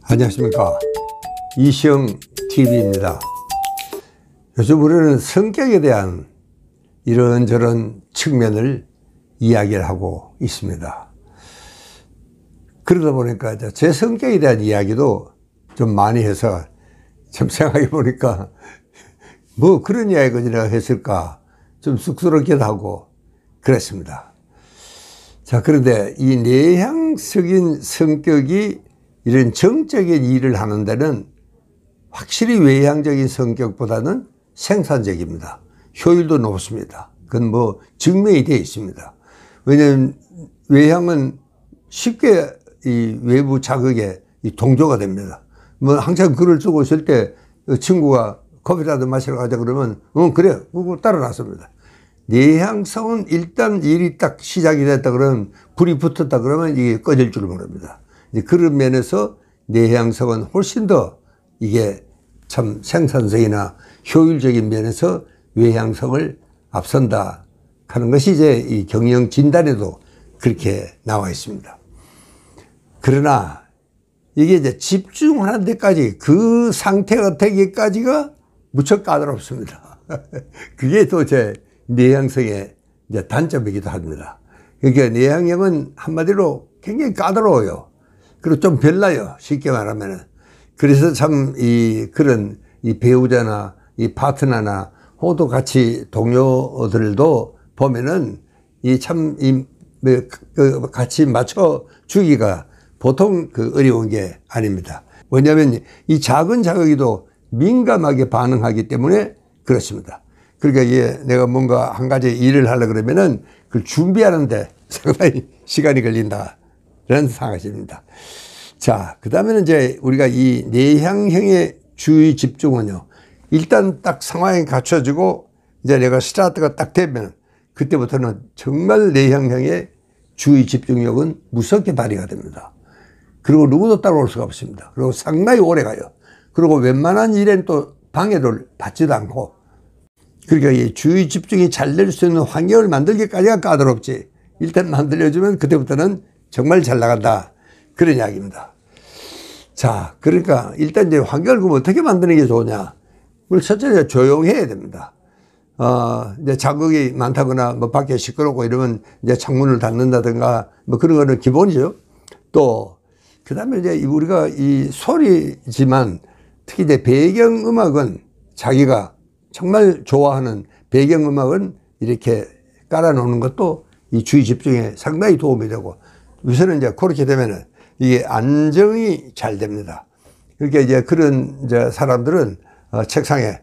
안녕하십니까, 이시영 TV입니다. 요즘 우리는 성격에 대한 이런저런 측면을 이야기를 하고 있습니다. 그러다 보니까 제 성격에 대한 이야기도 좀 많이 해서 참 생각해 보니까 뭐 그런 이야기를 내가 했을까 좀 쑥스럽기도 하고 그랬습니다. 자, 그런데 이 내향적인 성격이 이런 정적인 일을 하는 데는 확실히 외향적인 성격보다는 생산적입니다. 효율도 높습니다. 그건 뭐 증명이 되어 있습니다. 왜냐하면 외향은 쉽게 이 외부 자극에 동조가 됩니다. 뭐 항상 글을 쓰고 있을 때 친구가 커피라도 마시러 가자 그러면 그래 그거 따라 나섭니다. 내향성은 일단 일이 딱 시작이 됐다 그러면, 불이 붙었다 그러면 이게 꺼질 줄 모릅니다. 그런 면에서 내향성은 훨씬 더 이게 참 생산성이나 효율적인 면에서 외향성을 앞선다 하는 것이 이제 이 경영 진단에도 그렇게 나와 있습니다. 그러나 이게 이제 집중하는 데까지, 그 상태가 되기까지가 무척 까다롭습니다. 그게 또 제 내향성의 이제 단점이기도 합니다. 그러니까 내향형은 한마디로 굉장히 까다로워요. 그리고 좀 별나요, 쉽게 말하면은. 그래서 참 그런 배우자나 파트너나 혹은 같이 동료들도 보면은 같이 맞춰 주기가 보통 어려운 게 아닙니다. 왜냐하면 이 작은 자극에도 민감하게 반응하기 때문에 그렇습니다. 그러니까 이게 내가 뭔가 한 가지 일을 하려 그러면은 그걸 준비하는데 상당히 시간이 걸린다라는 사실입니다. 자, 그 다음에는 이제 우리가 이 내향형의 주의 집중은요, 일단 딱 상황이 갖춰지고 이제 내가 스타트가 딱 되면 그때부터는 정말 내향형의 주의 집중력은 무섭게 발휘가 됩니다. 그리고 누구도 따라올 수가 없습니다. 그리고 상당히 오래 가요. 그리고 웬만한 일엔 또 방해를 받지도 않고, 그러니까 이 주의 집중이 잘 될 수 있는 환경을 만들기까지가 까다롭지, 일단 만들어주면 그때부터는 정말 잘 나간다, 그런 이야기입니다. 자, 그러니까 일단 이제 환경을 그럼 어떻게 만드는 게 좋으냐. 첫째 조용해야 됩니다. 이제 자극이 많다거나 뭐 밖에 시끄럽고 이러면 이제 창문을 닫는다든가 뭐 그런 거는 기본이죠. 또 그 다음에 이제 우리가 이 소리지만 특히 이제 배경음악은 자기가 정말 좋아하는 배경음악은 이렇게 깔아놓는 것도 이 주의 집중에 상당히 도움이 되고, 우선은 이제 그렇게 되면은 이게 안정이 잘 됩니다. 그러니까 이제 그런 이제 사람들은 책상에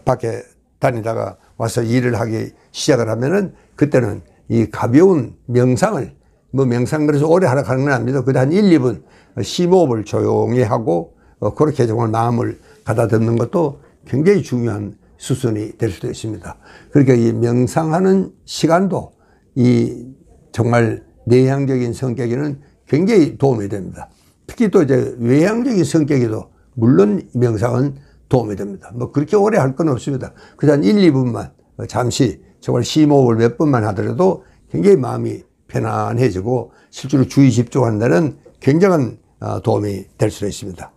밖에 다니다가 와서 일을 하기 시작을 하면은 그때는 이 가벼운 명상을, 뭐 명상 그래서 오래 하라 하는 건 아닙니다. 그때 한 1, 2분 심호흡을 조용히 하고 그렇게 정말 마음을 가다듬는 것도 굉장히 중요한 수순이 될 수도 있습니다. 그러니까 이 명상하는 시간도 이 정말 내향적인 성격에는 굉장히 도움이 됩니다. 특히 또 이제 외향적인 성격에도 물론 명상은 도움이 됩니다. 뭐 그렇게 오래 할 건 없습니다. 그래서 한 1, 2분만 잠시 정말 심호흡을 몇 번만 하더라도 굉장히 마음이 편안해지고 실제로 주의 집중한다는 굉장한 도움이 될 수도 있습니다.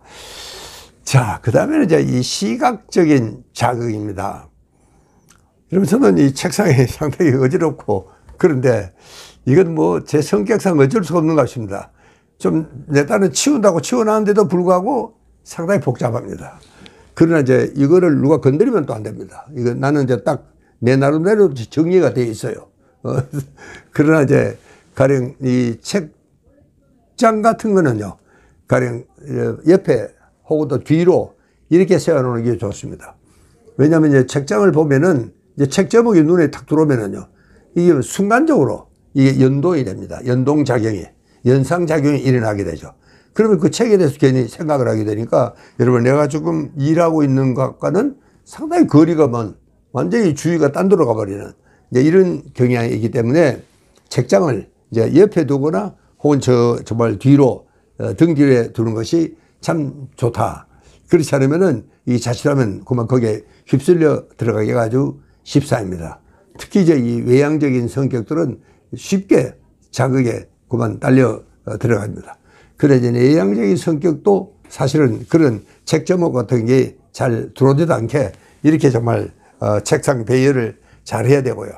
자, 그 다음에는 이제 이 시각적인 자극입니다. 그러면 저는 이 책상이 상당히 어지럽고 그런데 이건 뭐 제 성격상 어쩔 수 없는 것 같습니다. 좀 내 딴은 치운다고 치워놨는데도 불구하고 상당히 복잡합니다. 그러나 이제 이거를 누가 건드리면 또 안 됩니다. 이거 나는 이제 딱 내 나름대로 정리가 되어 있어요. 그러나 이제 가령 이 책장 같은 거는요, 가령 옆에 혹은 또 뒤로 이렇게 세워놓는 게 좋습니다. 왜냐하면 이제 책장을 보면은 이제 책 제목이 눈에 탁 들어오면은요, 이게 순간적으로 이게 연동이 됩니다. 연동작용이, 연상작용이 일어나게 되죠. 그러면 그 책에 대해서 괜히 생각을 하게 되니까 여러분, 내가 지금 일하고 있는 것과는 상당히 거리가 먼, 완전히 주의가 딴 데로 가버리는 이제 이런 경향이기 때문에 책장을 이제 옆에 두거나 혹은 정말 뒤로, 등 뒤에 두는 것이 참 좋다. 그렇지 않으면은 이 자칫하면 그만 거기에 휩쓸려 들어가기가 아주 쉽사입니다. 특히 이제 이 외향적인 성격들은 쉽게 자극에 그만 딸려 들어갑니다. 그래 이제 내향적인 성격도 사실은 그런 책 제목 같은 게 잘 들어오지도 않게 이렇게 정말 책상 배열을 잘 해야 되고요.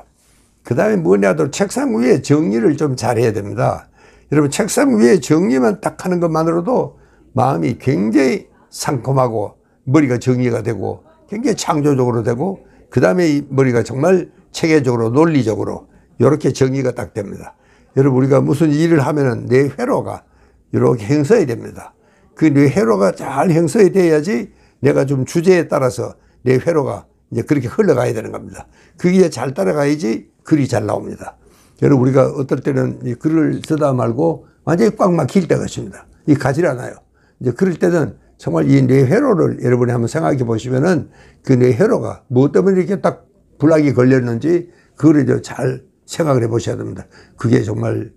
그 다음에 뭐냐도 책상 위에 정리를 좀 잘 해야 됩니다. 여러분 책상 위에 정리만 딱 하는 것만으로도 마음이 굉장히 상콤하고 머리가 정리가 되고 굉장히 창조적으로 되고 그 다음에 이 머리가 정말 체계적으로 논리적으로 이렇게 정리가 딱 됩니다. 여러분 우리가 무슨 일을 하면은 내 회로가 이렇게 형성이 됩니다. 그 내 회로가 잘 형성이 돼야지 내가 좀 주제에 따라서 내 회로가 이제 그렇게 흘러가야 되는 겁니다. 그게 잘 따라가야지 글이 잘 나옵니다. 여러분 우리가 어떨 때는 이 글을 쓰다 말고 완전히 꽉 막힐 때가 있습니다. 이 가지 않아요. 이제 그럴 때는 정말 이 뇌 회로를 여러분이 한번 생각해 보시면은 그 뇌 회로가 무엇 때문에 이렇게 딱 불락이 걸렸는지 그거를 이제 잘 생각을 해 보셔야 됩니다. 그게 정말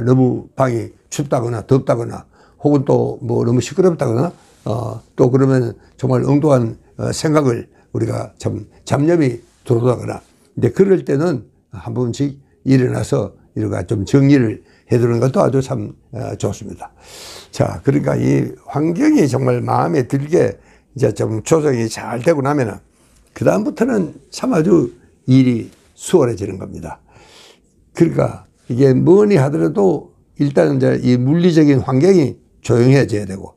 너무 방이 춥다거나 덥다거나 혹은 또 뭐 너무 시끄럽다거나 또 그러면 정말 엉뚱한 생각을 우리가 참 잡념이 들어오거나 근데 그럴 때는 한 번씩 일어나서 이렇게 좀 정리를 해두는 것도 아주 참 좋습니다. 자, 그러니까 이 환경이 정말 마음에 들게 이제 좀 조정이 잘 되고 나면은 그다음부터는 참 아주 일이 수월해지는 겁니다. 그러니까 이게 뭐니 하더라도 일단 이제 이 물리적인 환경이 조용해져야 되고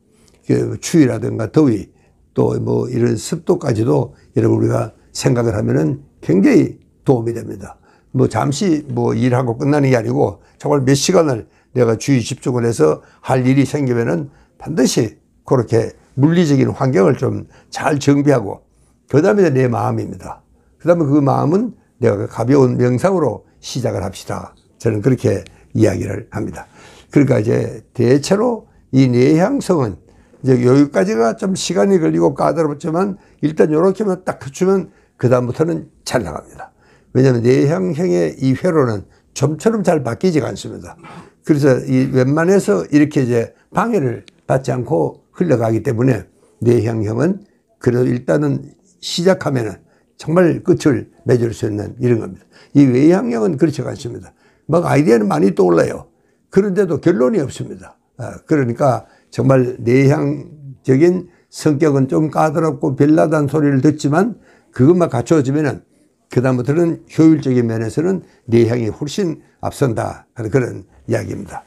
그 추위라든가 더위 또 뭐 이런 습도까지도 여러분 우리가 생각을 하면은 굉장히 도움이 됩니다. 뭐 잠시 뭐 일하고 끝나는 게 아니고 정말 몇 시간을 내가 주의 집중을 해서 할 일이 생기면은 반드시 그렇게 물리적인 환경을 좀 잘 정비하고 그 다음에 내 마음입니다. 그 다음에 그 마음은 내가 가벼운 명상으로 시작을 합시다. 저는 그렇게 이야기를 합니다. 그러니까 이제 대체로 이 내향성은 이제 여기까지가 좀 시간이 걸리고 까다롭지만 일단 이렇게만 딱 갖추면 그 다음부터는 잘 나갑니다. 왜냐하면 내향형의 이 회로는 좀처럼 잘 바뀌지가 않습니다. 그래서 이 웬만해서 이렇게 이제 방해를 받지 않고 흘러가기 때문에 내향형은 그래도 일단은 시작하면은 정말 끝을 맺을 수 있는 이런 겁니다. 이 외향형은 그렇지가 않습니다. 막 아이디어는 많이 떠올라요. 그런데도 결론이 없습니다. 그러니까 정말 내향적인 성격은 좀 까다롭고 별나다는 소리를 듣지만 그것만 갖춰지면은 그다음부터는 효율적인 면에서는 내향이 훨씬 앞선다 하는 그런 이야기입니다.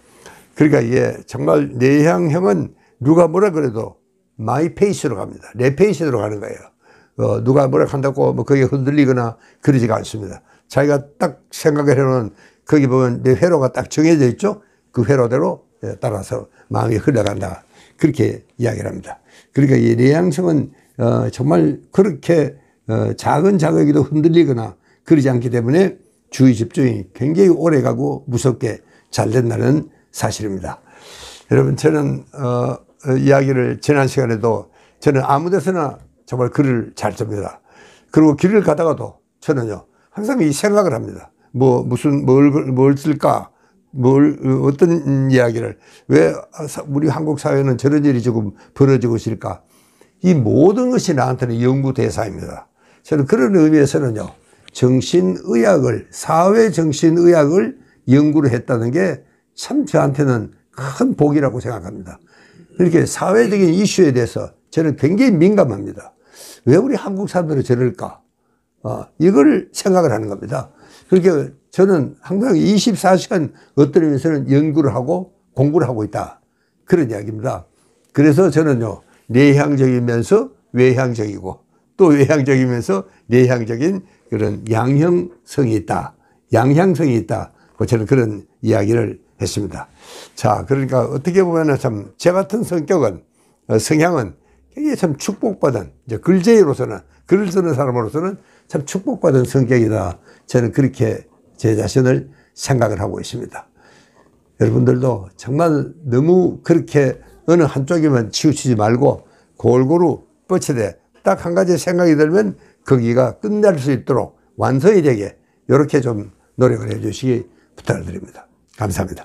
그러니까 이게 정말 내향형은 누가 뭐라 그래도 마이 페이스로 갑니다. 내 페이스로 가는 거예요. 누가 뭐라 한다고 뭐 거기에 흔들리거나 그러지가 않습니다. 자기가 딱 생각을 해놓은 거기 보면 내 회로가 딱 정해져 있죠. 그 회로대로 따라서 마음이 흘러간다. 그렇게 이야기를 합니다. 그러니까 이 내향성은 정말 그렇게 작은 자극에도 흔들리거나 그러지 않기 때문에 주의 집중이 굉장히 오래 가고 무섭게 잘 된다는 사실입니다. 여러분 저는 이야기를 지난 시간에도 저는 아무 데서나 정말 글을 잘 씁니다. 그리고 길을 가다가도 저는요 항상 이 생각을 합니다. 뭐 무슨 뭘 쓸까 어떤 이야기를 왜 우리 한국 사회는 저런 일이 지금 벌어지고 있을까 이 모든 것이 나한테는 연구 대상입니다. 저는 그런 의미에서는요 정신의학을 사회정신의학을 연구를 했다는 게 참 저한테는 큰 복이라고 생각합니다. 이렇게 사회적인 이슈에 대해서 저는 굉장히 민감합니다. 왜 우리 한국 사람들은 저럴까? 이걸 생각을 하는 겁니다. 그렇게 저는 항상 24시간 어떤 의미에서는 연구를 하고 공부를 하고 있다. 그런 이야기입니다. 그래서 저는요, 내향적이면서 외향적이고 또 외향적이면서 내향적인 그런 양형성이 있다. 양향성이 있다. 저는 그런 이야기를 했습니다. 자, 그러니까 어떻게 보면 참 제 같은 성격은, 성향은 굉장히 참 축복받은, 이제 글쟁이로서는, 글을 쓰는 사람으로서는 참 축복받은 성격이다. 저는 그렇게 제 자신을 생각을 하고 있습니다. 여러분들도 정말 너무 그렇게 어느 한쪽에만 치우치지 말고 골고루 뻗치되 딱 한 가지 생각이 들면 거기가 끝날 수 있도록 완성이 되게 이렇게 좀 노력을 해 주시기 부탁을 드립니다. 감사합니다.